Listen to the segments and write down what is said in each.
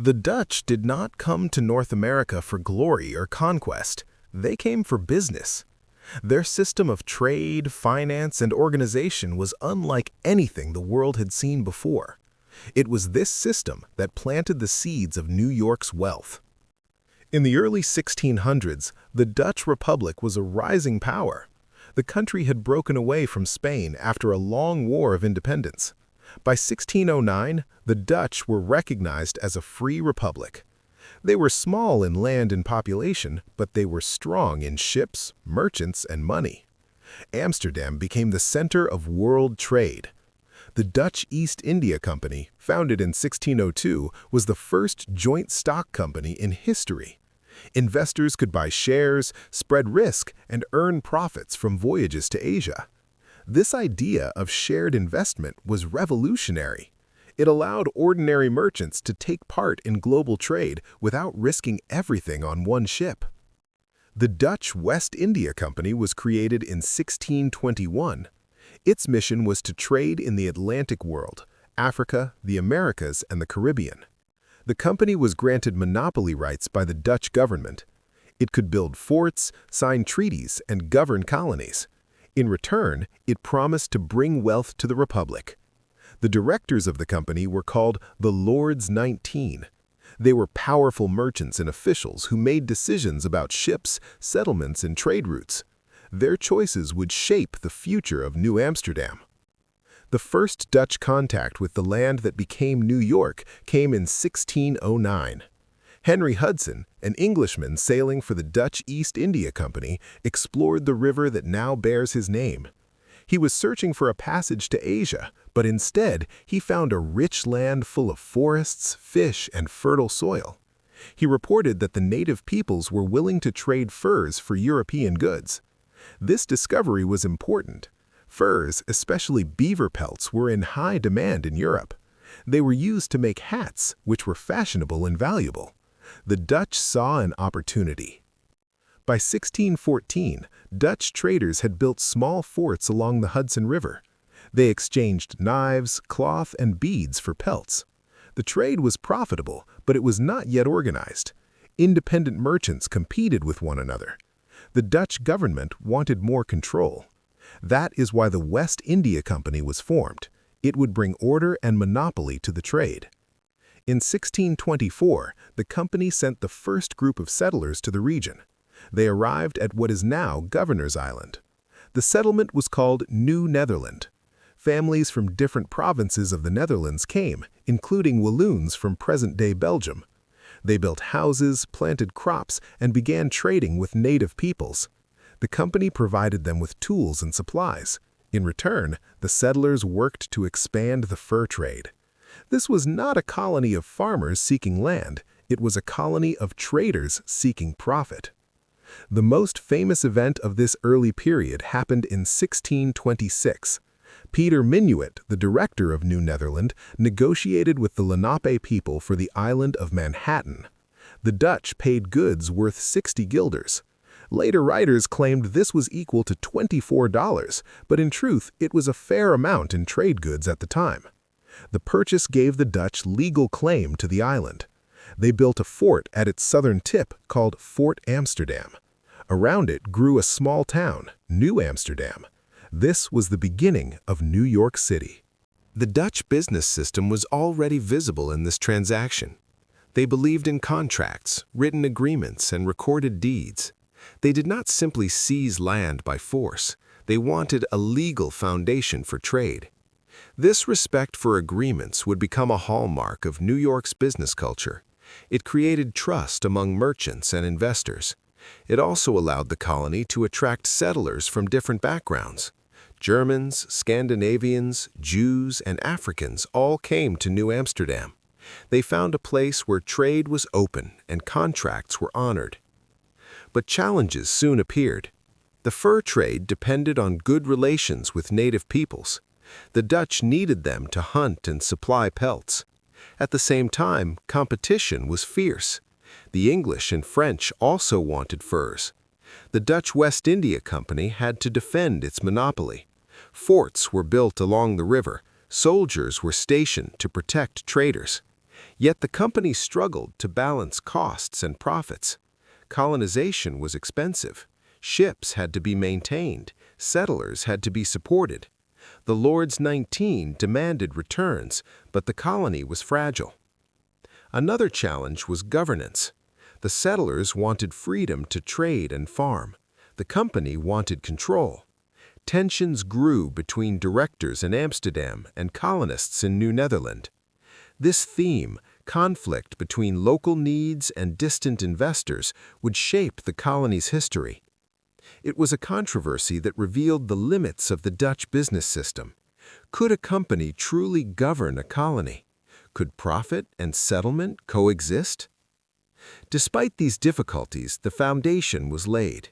The Dutch did not come to North America for glory or conquest. They came for business. Their system of trade, finance, and organization was unlike anything the world had seen before. It was this system that planted the seeds of New York's wealth. In the early 1600s, the Dutch Republic was a rising power. The country had broken away from Spain after a long war of independence. By 1609, the Dutch were recognized as a free republic. They were small in land and population, but they were strong in ships, merchants, and money. Amsterdam became the center of world trade. The Dutch East India Company, founded in 1602, was the first joint stock company in history. Investors could buy shares, spread risk, and earn profits from voyages to Asia. This idea of shared investment was revolutionary. It allowed ordinary merchants to take part in global trade without risking everything on one ship. The Dutch West India Company was created in 1621. Its mission was to trade in the Atlantic world, Africa, the Americas, and the Caribbean. The company was granted monopoly rights by the Dutch government. It could build forts, sign treaties, and govern colonies. In return, it promised to bring wealth to the Republic. The directors of the company were called the Lords 19. They were powerful merchants and officials who made decisions about ships, settlements, and trade routes. Their choices would shape the future of New Amsterdam. The first Dutch contact with the land that became New York came in 1609. Henry Hudson, an Englishman sailing for the Dutch East India Company, explored the river that now bears his name. He was searching for a passage to Asia, but instead he found a rich land full of forests, fish, and fertile soil. He reported that the native peoples were willing to trade furs for European goods. This discovery was important. Furs, especially beaver pelts, were in high demand in Europe. They were used to make hats, which were fashionable and valuable. The Dutch saw an opportunity. By 1614, Dutch traders had built small forts along the Hudson River. They exchanged knives, cloth, and beads for pelts. The trade was profitable, but it was not yet organized. Independent merchants competed with one another. The Dutch government wanted more control. That is why the West India Company was formed. It would bring order and monopoly to the trade. In 1624, the company sent the first group of settlers to the region. They arrived at what is now Governor's Island. The settlement was called New Netherland. Families from different provinces of the Netherlands came, including Walloons from present-day Belgium. They built houses, planted crops, and began trading with native peoples. The company provided them with tools and supplies. In return, the settlers worked to expand the fur trade. This was not a colony of farmers seeking land. It was a colony of traders seeking profit. The most famous event of this early period happened in 1626. Peter Minuit, the director of New Netherland, negotiated with the Lenape people for the island of Manhattan. The Dutch paid goods worth 60 guilders. Later writers claimed this was equal to $24, but in truth, it was a fair amount in trade goods at the time. The purchase gave the Dutch legal claim to the island. They built a fort at its southern tip called Fort Amsterdam. Around it grew a small town, New Amsterdam. This was the beginning of New York City. The Dutch business system was already visible in this transaction. They believed in contracts, written agreements, and recorded deeds. They did not simply seize land by force. They wanted a legal foundation for trade. This respect for agreements would become a hallmark of New York's business culture. It created trust among merchants and investors. It also allowed the colony to attract settlers from different backgrounds. Germans, Scandinavians, Jews, and Africans all came to New Amsterdam. They found a place where trade was open and contracts were honored. But challenges soon appeared. The fur trade depended on good relations with native peoples. The Dutch needed them to hunt and supply pelts. At the same time, competition was fierce. The English and French also wanted furs. The Dutch West India Company had to defend its monopoly. Forts were built along the river. Soldiers were stationed to protect traders. Yet the company struggled to balance costs and profits. Colonization was expensive. Ships had to be maintained. Settlers had to be supported. The Lord's 19 demanded returns, but the colony was fragile. Another challenge was governance. The settlers wanted freedom to trade and farm. The company wanted control. Tensions grew between directors in Amsterdam and colonists in New Netherland. This theme, conflict between local needs and distant investors, would shape the colony's history. It was a controversy that revealed the limits of the Dutch business system. Could a company truly govern a colony? Could profit and settlement coexist? Despite these difficulties, the foundation was laid.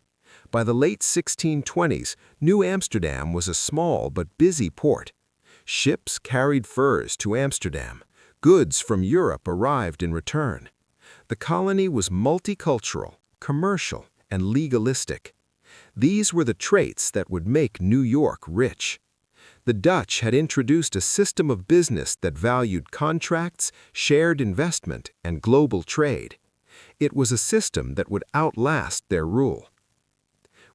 By the late 1620s, New Amsterdam was a small but busy port. Ships carried furs to Amsterdam. Goods from Europe arrived in return. The colony was multicultural, commercial, and legalistic. These were the traits that would make New York rich. The Dutch had introduced a system of business that valued contracts, shared investment, and global trade. It was a system that would outlast their rule.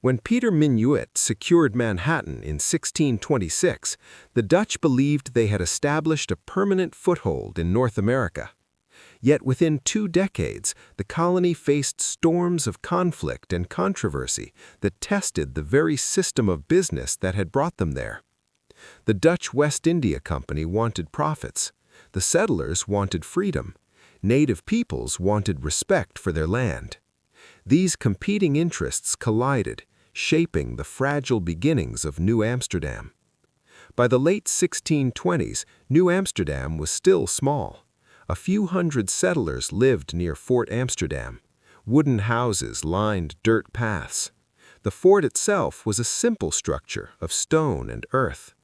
When Peter Minuit secured Manhattan in 1626, the Dutch believed they had established a permanent foothold in North America. Yet within 2 decades, the colony faced storms of conflict and controversy that tested the very system of business that had brought them there. The Dutch West India Company wanted profits. The settlers wanted freedom. Native peoples wanted respect for their land. These competing interests collided, shaping the fragile beginnings of New Amsterdam. By the late 1620s, New Amsterdam was still small. A few hundred settlers lived near Fort Amsterdam. Wooden houses lined dirt paths. The fort itself was a simple structure of stone and earth.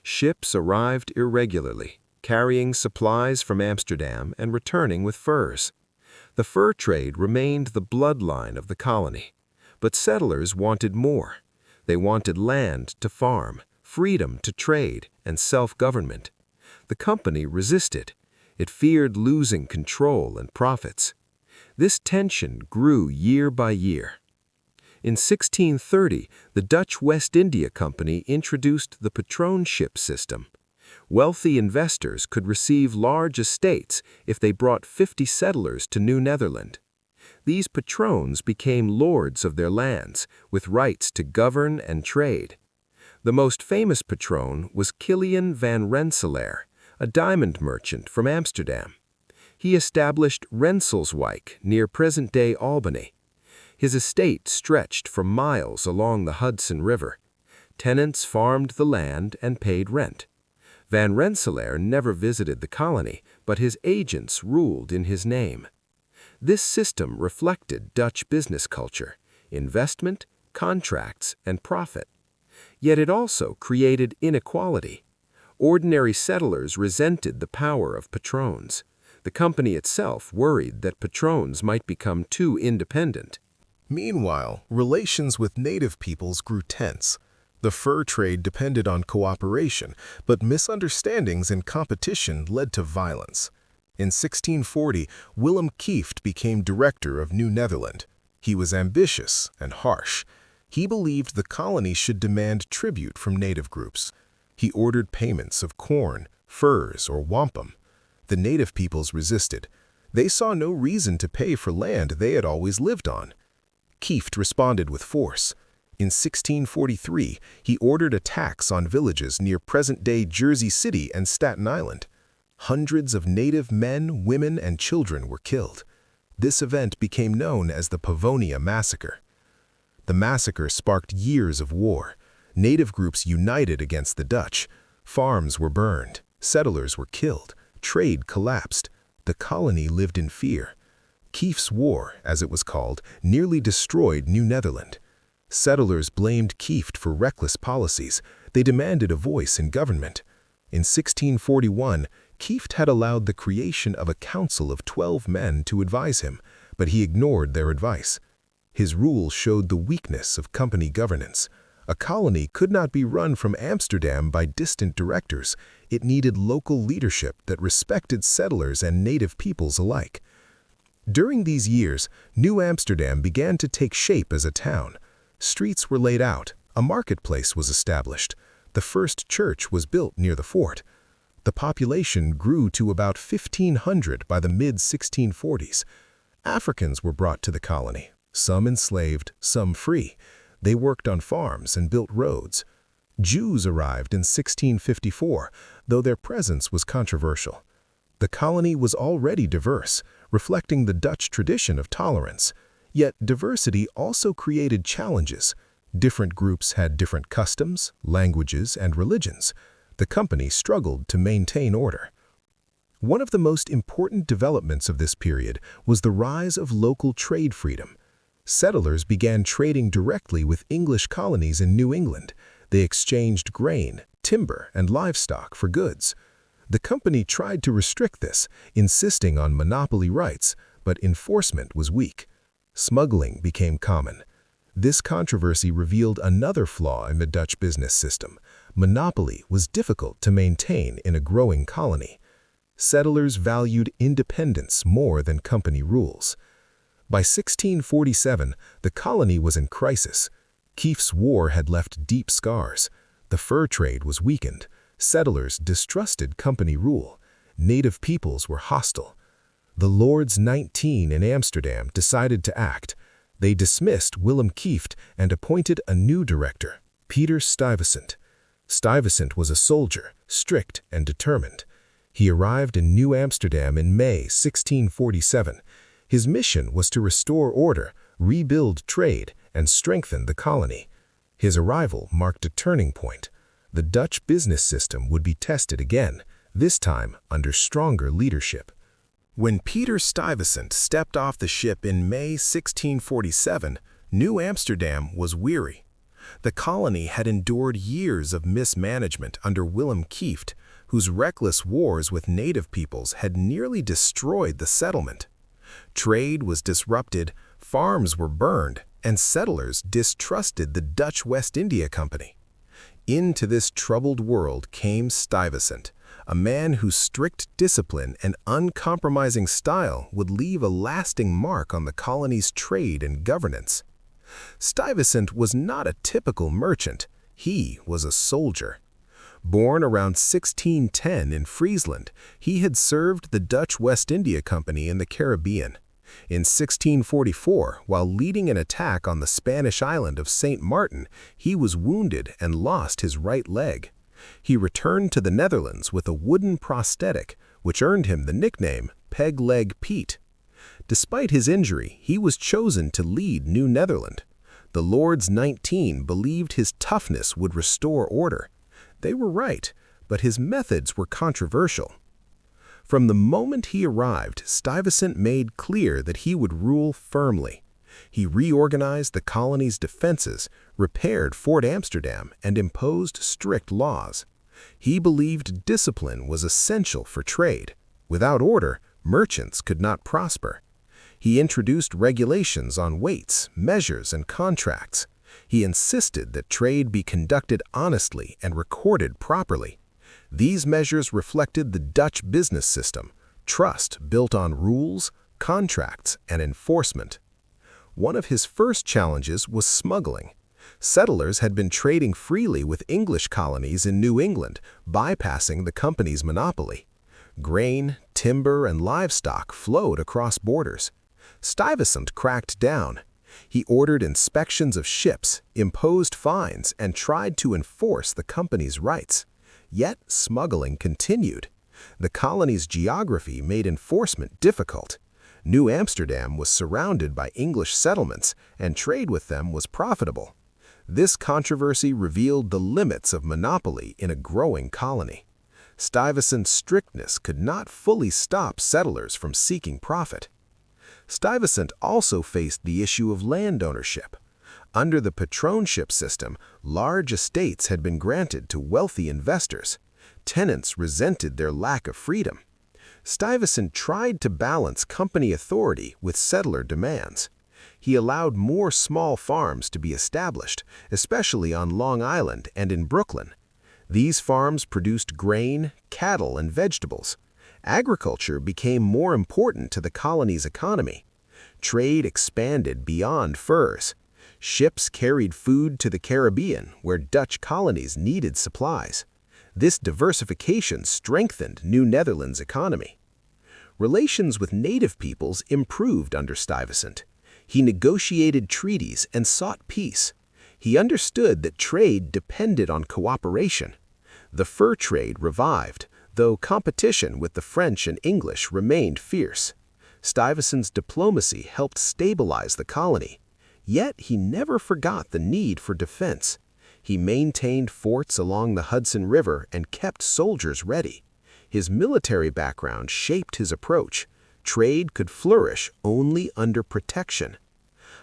Ships arrived irregularly, carrying supplies from Amsterdam and returning with furs. The fur trade remained the bloodline of the colony. But settlers wanted more. They wanted land to farm, freedom to trade, and self-government. The company resisted. It feared losing control and profits. This tension grew year by year. In 1630, the Dutch West India Company introduced the patroonship system. Wealthy investors could receive large estates if they brought 50 settlers to New Netherland. These patroons became lords of their lands, with rights to govern and trade. The most famous patroon was Kilian van Rensselaer, a diamond merchant from Amsterdam. He established Rensselaerswyck near present-day Albany. His estate stretched for miles along the Hudson River. Tenants farmed the land and paid rent. Van Rensselaer never visited the colony, but his agents ruled in his name. This system reflected Dutch business culture, investment, contracts, and profit. Yet it also created inequality. Ordinary settlers resented the power of patroons. The company itself worried that patroons might become too independent. Meanwhile, relations with native peoples grew tense. The fur trade depended on cooperation, but misunderstandings and competition led to violence. In 1640, Willem Kieft became director of New Netherland. He was ambitious and harsh. He believed the colony should demand tribute from native groups. He ordered payments of corn, furs, or wampum. The native peoples resisted. They saw no reason to pay for land they had always lived on. Kieft responded with force. In 1643, he ordered a tax on villages near present-day Jersey City and Staten Island. Hundreds of native men, women, and children were killed. This event became known as the Pavonia Massacre. The massacre sparked years of war. Native groups united against the Dutch. Farms were burned. Settlers were killed. Trade collapsed. The colony lived in fear. Kieft's War, as it was called, nearly destroyed New Netherland. Settlers blamed Kieft for reckless policies. They demanded a voice in government. In 1641, Kieft had allowed the creation of a council of 12 men to advise him, but he ignored their advice. His rule showed the weakness of company governance. A colony could not be run from Amsterdam by distant directors. It needed local leadership that respected settlers and native peoples alike. During these years, New Amsterdam began to take shape as a town. Streets were laid out, a marketplace was established, the first church was built near the fort. The population grew to about 1,500 by the mid-1640s. Africans were brought to the colony, some enslaved, some free. They worked on farms and built roads. Jews arrived in 1654, though their presence was controversial. The colony was already diverse, reflecting the Dutch tradition of tolerance. Yet diversity also created challenges. Different groups had different customs, languages, and religions. The company struggled to maintain order. One of the most important developments of this period was the rise of local trade freedom. Settlers began trading directly with English colonies in New England. They exchanged grain, timber, and livestock for goods. The company tried to restrict this, insisting on monopoly rights, but enforcement was weak. Smuggling became common. This controversy revealed another flaw in the Dutch business system. Monopoly was difficult to maintain in a growing colony. Settlers valued independence more than company rules. By 1647, the colony was in crisis. Kieft's War had left deep scars. The fur trade was weakened. Settlers distrusted company rule. Native peoples were hostile. The Lords 19 in Amsterdam decided to act. They dismissed Willem Kieft and appointed a new director, Peter Stuyvesant. Stuyvesant was a soldier, strict and determined. He arrived in New Amsterdam in May 1647. His mission was to restore order, rebuild trade, and strengthen the colony. His arrival marked a turning point. The Dutch business system would be tested again, this time under stronger leadership. When Peter Stuyvesant stepped off the ship in May 1647, New Amsterdam was weary. The colony had endured years of mismanagement under Willem Kieft, whose reckless wars with native peoples had nearly destroyed the settlement. Trade was disrupted, farms were burned, and settlers distrusted the Dutch West India Company. Into this troubled world came Stuyvesant, a man whose strict discipline and uncompromising style would leave a lasting mark on the colony's trade and governance. Stuyvesant was not a typical merchant, he was a soldier. Born around 1610 in Friesland, he had served the Dutch West India Company in the Caribbean. In 1644, while leading an attack on the Spanish island of St. Martin, he was wounded and lost his right leg. He returned to the Netherlands with a wooden prosthetic, which earned him the nickname Peg Leg Pete. Despite his injury, he was chosen to lead New Netherland. The Lords 19 believed his toughness would restore order. They were right, but his methods were controversial. From the moment he arrived, Stuyvesant made clear that he would rule firmly. He reorganized the colony's defenses, repaired Fort Amsterdam, and imposed strict laws. He believed discipline was essential for trade. Without order, merchants could not prosper. He introduced regulations on weights, measures, and contracts. He insisted that trade be conducted honestly and recorded properly. These measures reflected the Dutch business system, trust built on rules, contracts, and enforcement. One of his first challenges was smuggling. Settlers had been trading freely with English colonies in New England, bypassing the company's monopoly. Grain, timber, and livestock flowed across borders. Stuyvesant cracked down. He ordered inspections of ships, imposed fines, and tried to enforce the company's rights. Yet smuggling continued. The colony's geography made enforcement difficult. New Amsterdam was surrounded by English settlements, and trade with them was profitable. This controversy revealed the limits of monopoly in a growing colony. Stuyvesant's strictness could not fully stop settlers from seeking profit. Stuyvesant also faced the issue of land ownership. Under the patronship system, large estates had been granted to wealthy investors. Tenants resented their lack of freedom. Stuyvesant tried to balance company authority with settler demands. He allowed more small farms to be established, especially on Long Island and in Brooklyn. These farms produced grain, cattle, and vegetables. Agriculture became more important to the colony's economy. Trade expanded beyond furs. Ships carried food to the Caribbean, where Dutch colonies needed supplies. This diversification strengthened New Netherlands' economy. Relations with native peoples improved under Stuyvesant. He negotiated treaties and sought peace. He understood that trade depended on cooperation. The fur trade revived, though competition with the French and English remained fierce. Stuyvesant's diplomacy helped stabilize the colony. Yet he never forgot the need for defense. He maintained forts along the Hudson River and kept soldiers ready. His military background shaped his approach. Trade could flourish only under protection.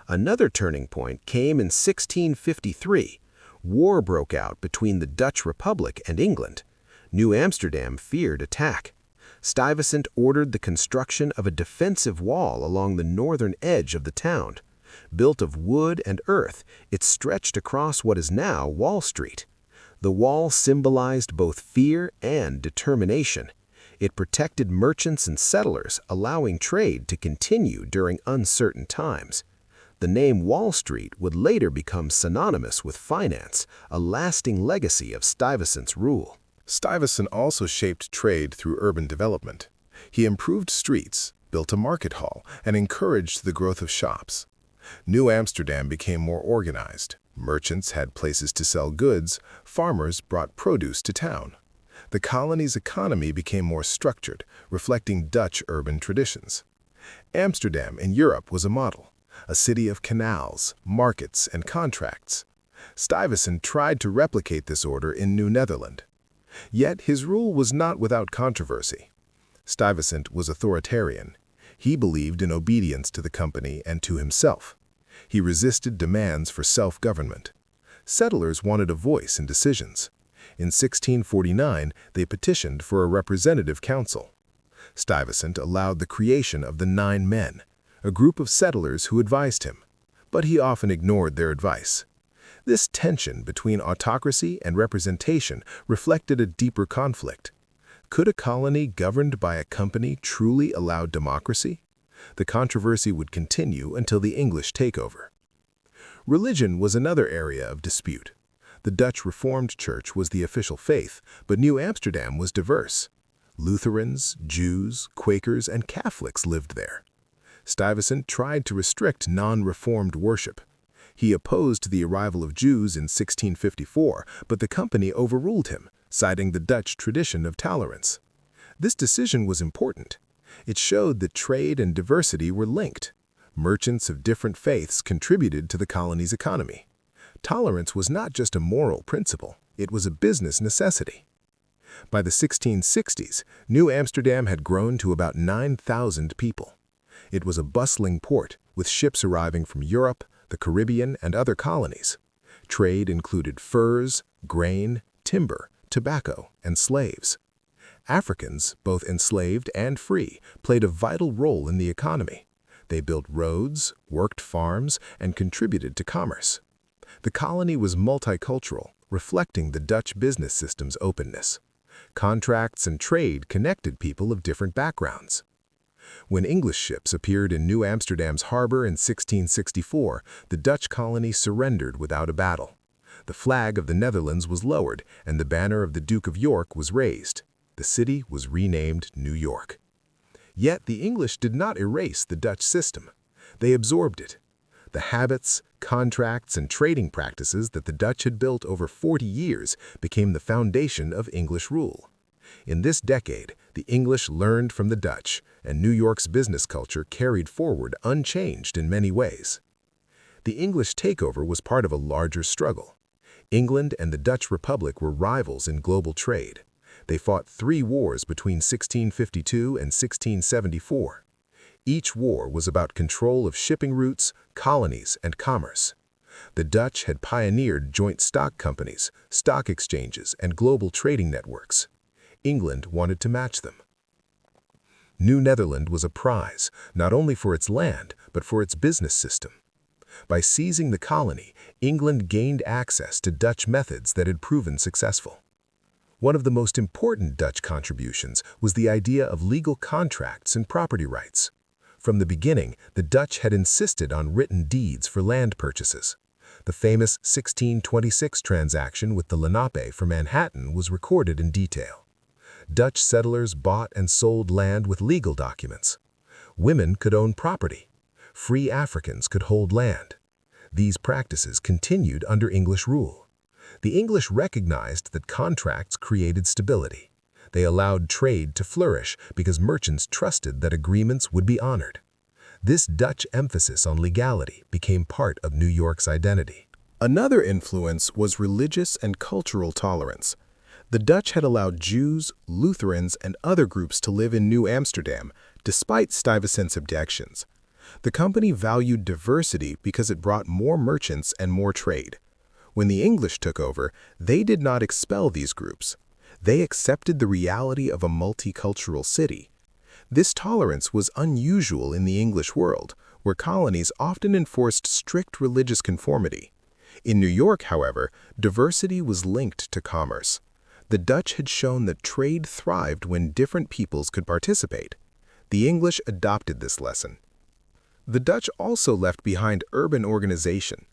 Another turning point came in 1653. War broke out between the Dutch Republic and England. New Amsterdam feared attack. Stuyvesant ordered the construction of a defensive wall along the northern edge of the town. Built of wood and earth, it stretched across what is now Wall Street. The wall symbolized both fear and determination. It protected merchants and settlers, allowing trade to continue during uncertain times. The name Wall Street would later become synonymous with finance, a lasting legacy of Stuyvesant's rule. Stuyvesant also shaped trade through urban development. He improved streets, built a market hall, and encouraged the growth of shops. New Amsterdam became more organized. Merchants had places to sell goods, farmers brought produce to town. The colony's economy became more structured, reflecting Dutch urban traditions. Amsterdam in Europe was a model, a city of canals, markets, and contracts. Stuyvesant tried to replicate this order in New Netherland. Yet his rule was not without controversy. Stuyvesant was authoritarian. He believed in obedience to the company and to himself. He resisted demands for self-government. Settlers wanted a voice in decisions. In 1649, they petitioned for a representative council. Stuyvesant allowed the creation of the Nine Men, a group of settlers who advised him, but he often ignored their advice. This tension between autocracy and representation reflected a deeper conflict. Could a colony governed by a company truly allow democracy? The controversy would continue until the English takeover. Religion was another area of dispute. The Dutch Reformed Church was the official faith, but New Amsterdam was diverse. Lutherans, Jews, Quakers, and Catholics lived there. Stuyvesant tried to restrict non-Reformed worship. He opposed the arrival of Jews in 1654, but the company overruled him, citing the Dutch tradition of tolerance. This decision was important. It showed that trade and diversity were linked. Merchants of different faiths contributed to the colony's economy. Tolerance was not just a moral principle, it was a business necessity. By the 1660s, New Amsterdam had grown to about 9,000 people. It was a bustling port, with ships arriving from Europe, the Caribbean, and other colonies. Trade included furs, grain, timber, tobacco, and slaves. Africans, both enslaved and free, played a vital role in the economy. They built roads, worked farms, and contributed to commerce. The colony was multicultural, reflecting the Dutch business system's openness. Contracts and trade connected people of different backgrounds. When English ships appeared in New Amsterdam's harbor in 1664, the Dutch colony surrendered without a battle. The flag of the Netherlands was lowered, and the banner of the Duke of York was raised. The city was renamed New York. Yet the English did not erase the Dutch system. They absorbed it. The habits, contracts, and trading practices that the Dutch had built over 40 years became the foundation of English rule. In this decade, the English learned from the Dutch, and New York's business culture carried forward unchanged in many ways. The English takeover was part of a larger struggle. England and the Dutch Republic were rivals in global trade. They fought 3 wars between 1652 and 1674. Each war was about control of shipping routes, colonies, and commerce. The Dutch had pioneered joint stock companies, stock exchanges, and global trading networks. England wanted to match them. New Netherland was a prize, not only for its land, but for its business system. By seizing the colony, England gained access to Dutch methods that had proven successful. One of the most important Dutch contributions was the idea of legal contracts and property rights. From the beginning, the Dutch had insisted on written deeds for land purchases. The famous 1626 transaction with the Lenape for Manhattan was recorded in detail. Dutch settlers bought and sold land with legal documents. Women could own property. Free Africans could hold land. These practices continued under English rule. The English recognized that contracts created stability. They allowed trade to flourish because merchants trusted that agreements would be honored. This Dutch emphasis on legality became part of New York's identity. Another influence was religious and cultural tolerance. The Dutch had allowed Jews, Lutherans, and other groups to live in New Amsterdam, despite Stuyvesant's objections. The company valued diversity because it brought more merchants and more trade. When the English took over, they did not expel these groups. They accepted the reality of a multicultural city. This tolerance was unusual in the English world, where colonies often enforced strict religious conformity. In New York, however, diversity was linked to commerce. The Dutch had shown that trade thrived when different peoples could participate. The English adopted this lesson. The Dutch also left behind urban organization.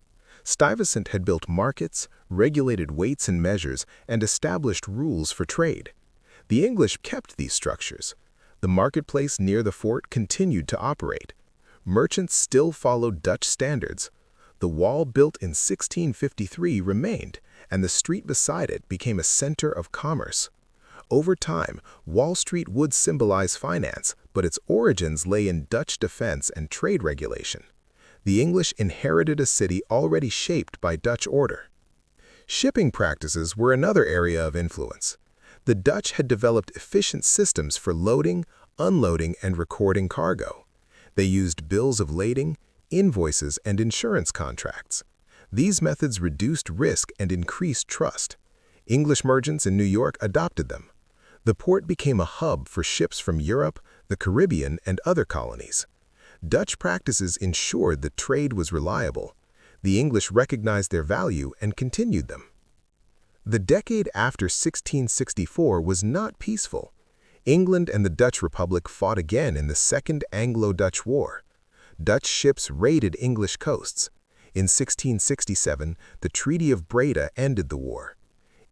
Stuyvesant had built markets, regulated weights and measures, and established rules for trade. The English kept these structures. The marketplace near the fort continued to operate. Merchants still followed Dutch standards. The wall built in 1653 remained, and the street beside it became a center of commerce. Over time, Wall Street would symbolize finance, but its origins lay in Dutch defense and trade regulation. The English inherited a city already shaped by Dutch order. Shipping practices were another area of influence. The Dutch had developed efficient systems for loading, unloading, and recording cargo. They used bills of lading, invoices, and insurance contracts. These methods reduced risk and increased trust. English merchants in New York adopted them. The port became a hub for ships from Europe, the Caribbean, and other colonies. Dutch practices ensured that trade was reliable. The English recognized their value and continued them. The decade after 1664 was not peaceful. England and the Dutch Republic fought again in the Second Anglo-Dutch War. Dutch ships raided English coasts. In 1667, the Treaty of Breda ended the war.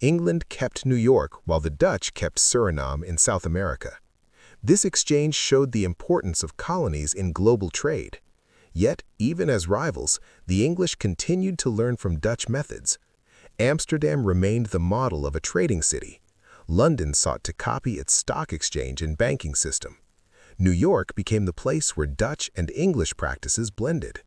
England kept New York while the Dutch kept Suriname in South America. This exchange showed the importance of colonies in global trade. Yet, even as rivals, the English continued to learn from Dutch methods. Amsterdam remained the model of a trading city. London sought to copy its stock exchange and banking system. New York became the place where Dutch and English practices blended.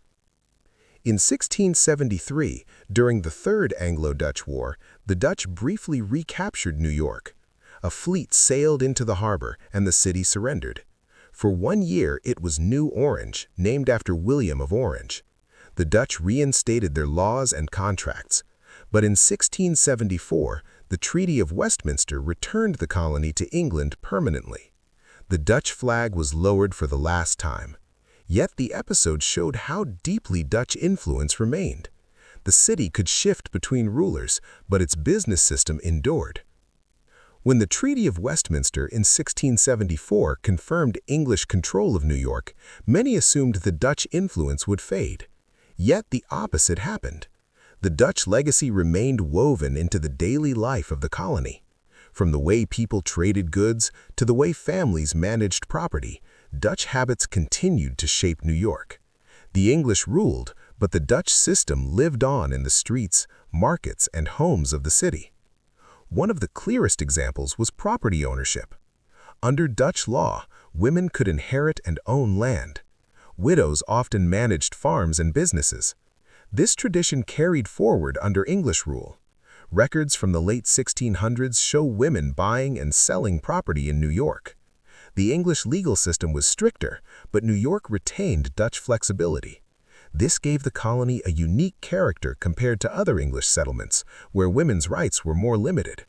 In 1673, during the Third Anglo-Dutch War, the Dutch briefly recaptured New York. A fleet sailed into the harbor, and the city surrendered. For 1 year, it was New Orange, named after William of Orange. The Dutch reinstated their laws and contracts. But in 1674, the Treaty of Westminster returned the colony to England permanently. The Dutch flag was lowered for the last time. Yet the episode showed how deeply Dutch influence remained. The city could shift between rulers, but its business system endured. When the Treaty of Westminster in 1674 confirmed English control of New York, many assumed the Dutch influence would fade. Yet the opposite happened. The Dutch legacy remained woven into the daily life of the colony. From the way people traded goods to the way families managed property, Dutch habits continued to shape New York. The English ruled, but the Dutch system lived on in the streets, markets, and homes of the city. One of the clearest examples was property ownership. Under Dutch law, women could inherit and own land. Widows often managed farms and businesses. This tradition carried forward under English rule. Records from the late 1600s show women buying and selling property in New York. The English legal system was stricter, but New York retained Dutch flexibility. This gave the colony a unique character compared to other English settlements, where women's rights were more limited.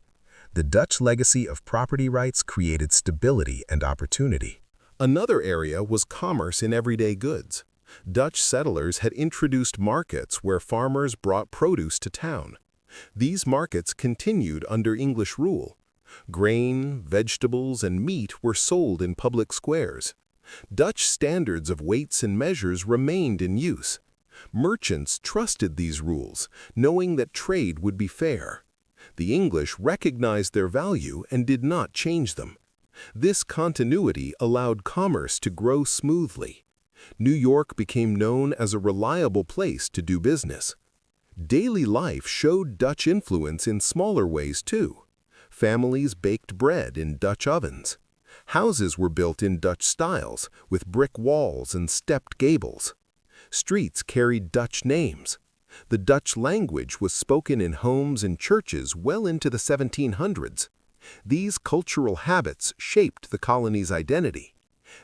The Dutch legacy of property rights created stability and opportunity. Another area was commerce in everyday goods. Dutch settlers had introduced markets where farmers brought produce to town. These markets continued under English rule. Grain, vegetables, and meat were sold in public squares. Dutch standards of weights and measures remained in use. Merchants trusted these rules, knowing that trade would be fair. The English recognized their value and did not change them. This continuity allowed commerce to grow smoothly. New York became known as a reliable place to do business. Daily life showed Dutch influence in smaller ways too. Families baked bread in Dutch ovens. Houses were built in Dutch styles, with brick walls and stepped gables. Streets carried Dutch names. The Dutch language was spoken in homes and churches well into the 1700s. These cultural habits shaped the colony's identity.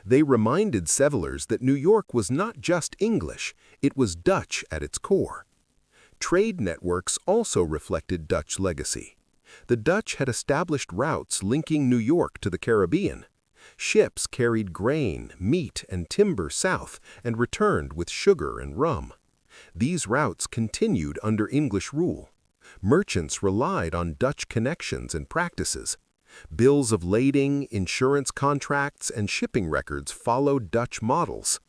They reminded settlers that New York was not just English, it was Dutch at its core. Trade networks also reflected Dutch legacy. The Dutch had established routes linking New York to the Caribbean. Ships carried grain, meat, and timber south and returned with sugar and rum. These routes continued under English rule. Merchants relied on Dutch connections and practices. Bills of lading, insurance contracts, and shipping records followed Dutch models.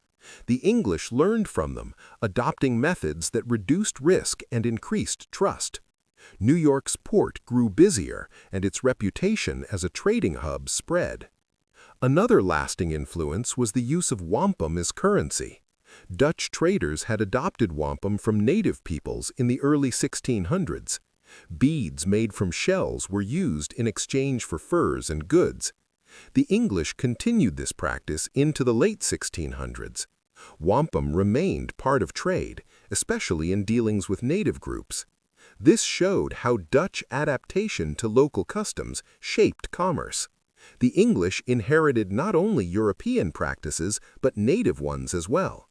The English learned from them, adopting methods that reduced risk and increased trust. New York's port grew busier, and its reputation as a trading hub spread. Another lasting influence was the use of wampum as currency. Dutch traders had adopted wampum from native peoples in the early 1600s. Beads made from shells were used in exchange for furs and goods. The English continued this practice into the late 1600s. Wampum remained part of trade, especially in dealings with native groups. This showed how Dutch adaptation to local customs shaped commerce. The English inherited not only European practices, but native ones as well.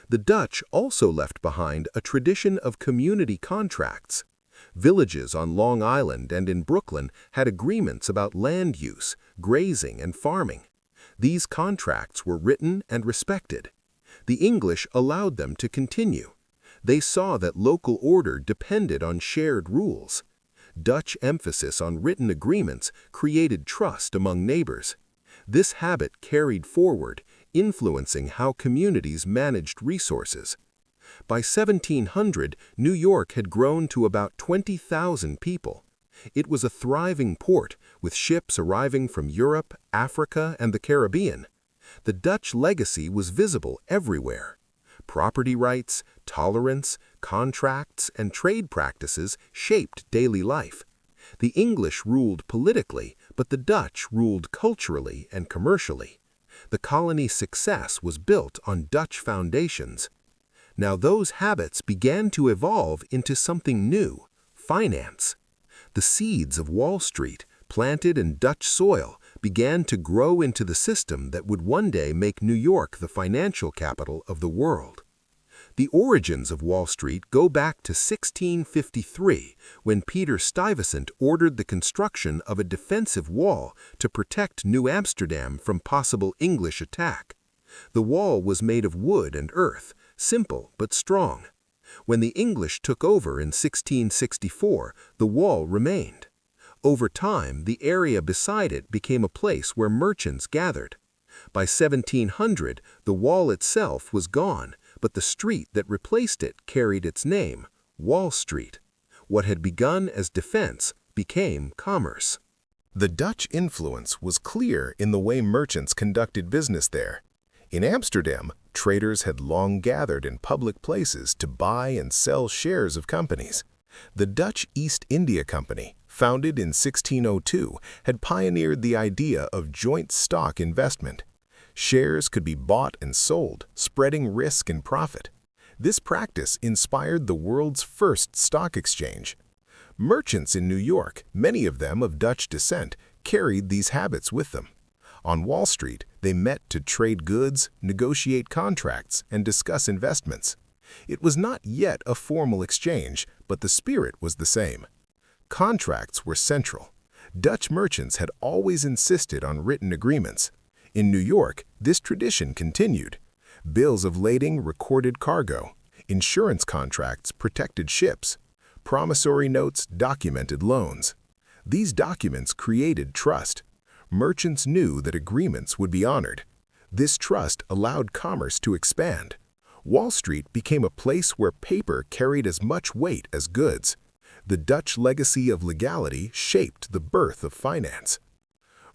The Dutch also left behind a tradition of community contracts. Villages on Long Island and in Brooklyn had agreements about land use, grazing, and farming. These contracts were written and respected. The English allowed them to continue. They saw that local order depended on shared rules. Dutch emphasis on written agreements created trust among neighbors. This habit carried forward, influencing how communities managed resources. By 1700, New York had grown to about 20,000 people. It was a thriving port, with ships arriving from Europe, Africa, and the Caribbean. The Dutch legacy was visible everywhere. Property rights, tolerance, contracts, and trade practices shaped daily life. The English ruled politically, but the Dutch ruled culturally and commercially. The colony's success was built on Dutch foundations. Now those habits began to evolve into something new: finance. The seeds of Wall Street, planted in Dutch soil, began to grow into the system that would one day make New York the financial capital of the world. The origins of Wall Street go back to 1653, when Peter Stuyvesant ordered the construction of a defensive wall to protect New Amsterdam from possible English attack. The wall was made of wood and earth, simple but strong. When the English took over in 1664, the wall remained. Over time, the area beside it became a place where merchants gathered. By 1700, the wall itself was gone, but the street that replaced it carried its name, Wall Street. What had begun as defense became commerce. The Dutch influence was clear in the way merchants conducted business there. In Amsterdam, traders had long gathered in public places to buy and sell shares of companies. The Dutch East India Company, founded in 1602, had pioneered the idea of joint stock investment. Shares could be bought and sold, spreading risk and profit. This practice inspired the world's first stock exchange. Merchants in New York, many of them of Dutch descent, carried these habits with them. On Wall Street, they met to trade goods, negotiate contracts, and discuss investments. It was not yet a formal exchange, but the spirit was the same. Contracts were central. Dutch merchants had always insisted on written agreements. In New York, this tradition continued. Bills of lading recorded cargo. Insurance contracts protected ships. Promissory notes documented loans. These documents created trust. Merchants knew that agreements would be honored. This trust allowed commerce to expand. Wall Street became a place where paper carried as much weight as goods. The Dutch legacy of legality shaped the birth of finance.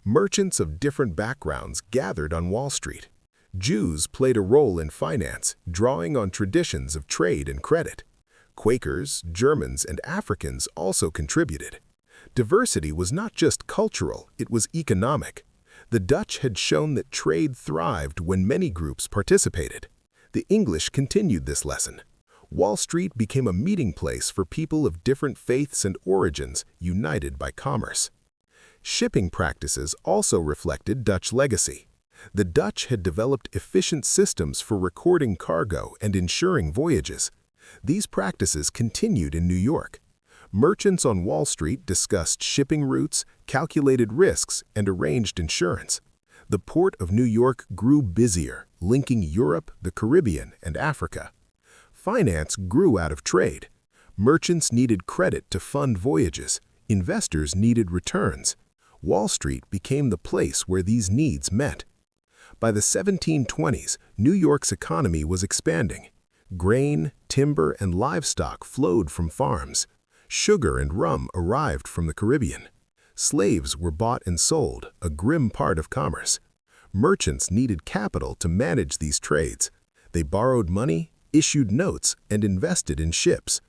Merchants of different backgrounds gathered on Wall Street. Jews played a role in finance, drawing on traditions of trade and credit. Quakers, Germans, and Africans also contributed. Diversity was not just cultural, it was economic. The Dutch had shown that trade thrived when many groups participated. The English continued this lesson. Wall Street became a meeting place for people of different faiths and origins united by commerce. Shipping practices also reflected Dutch legacy. The Dutch had developed efficient systems for recording cargo and insuring voyages. These practices continued in New York. Merchants on Wall Street discussed shipping routes, calculated risks, and arranged insurance. The port of New York grew busier, linking Europe, the Caribbean, and Africa. Finance grew out of trade. Merchants needed credit to fund voyages. Investors needed returns. Wall Street became the place where these needs met. By the 1720s, New York's economy was expanding. Grain, timber, and livestock flowed from farms. Sugar and rum arrived from the Caribbean. Slaves were bought and sold, a grim part of commerce. Merchants needed capital to manage these trades. They borrowed money, issued notes, and invested in ships.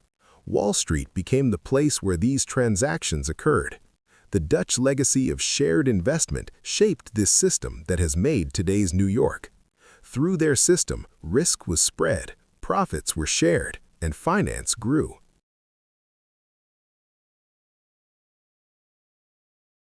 Wall Street became the place where these transactions occurred. The Dutch legacy of shared investment shaped this system that has made today's New York. Through their system, risk was spread, profits were shared, and finance grew.